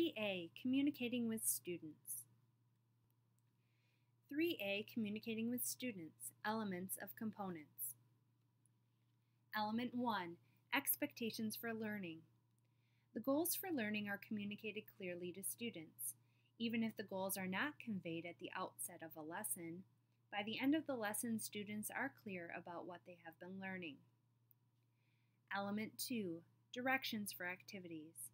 3A, Communicating with Students. 3A, Communicating with Students, Elements of Components. Element 1, Expectations for Learning. The goals for learning are communicated clearly to students. Even if the goals are not conveyed at the outset of a lesson, by the end of the lesson, students are clear about what they have been learning. Element 2, Directions for Activities.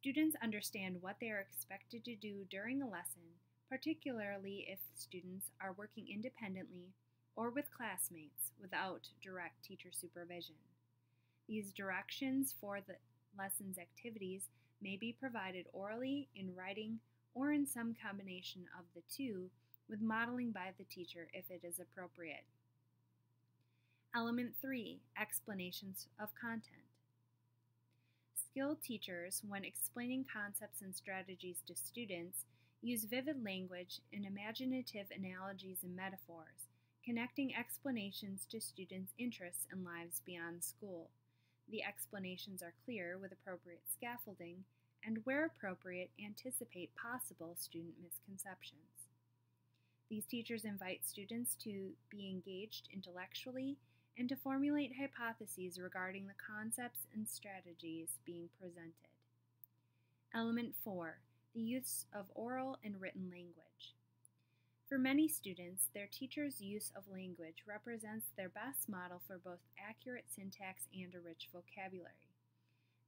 Students understand what they are expected to do during a lesson, particularly if students are working independently or with classmates without direct teacher supervision. These directions for the lesson's activities may be provided orally, in writing, or in some combination of the two, with modeling by the teacher if it is appropriate. Element 3, Explanations of Content. Skilled teachers, when explaining concepts and strategies to students, use vivid language and imaginative analogies and metaphors, connecting explanations to students' interests and lives beyond school. The explanations are clear with appropriate scaffolding, and where appropriate, anticipate possible student misconceptions. These teachers invite students to be engaged intellectually and to formulate hypotheses regarding the concepts and strategies being presented. Element 4, the use of oral and written language. For many students, their teacher's use of language represents their best model for both accurate syntax and a rich vocabulary.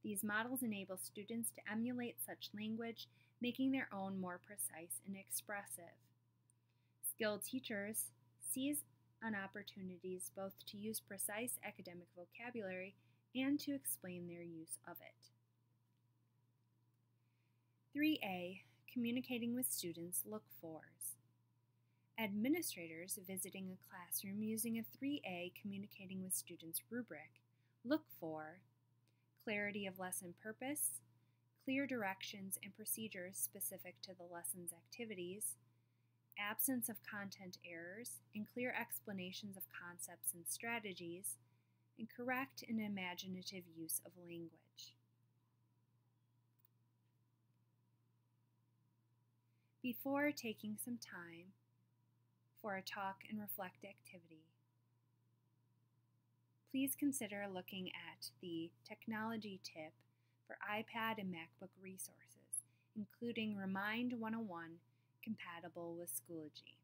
These models enable students to emulate such language, making their own more precise and expressive. Skilled teachers seize on opportunities both to use precise academic vocabulary and to explain their use of it. 3A, Communicating with Students Look-fors. Administrators visiting a classroom using a 3A Communicating with Students rubric look for clarity of lesson purpose, clear directions and procedures specific to the lesson's activities, absence of content errors, and clear explanations of concepts and strategies, and correct and imaginative use of language. Before taking some time for a talk and reflect activity, please consider looking at the technology tip for iPad and MacBook resources, including Remind 101 compatible with Schoology.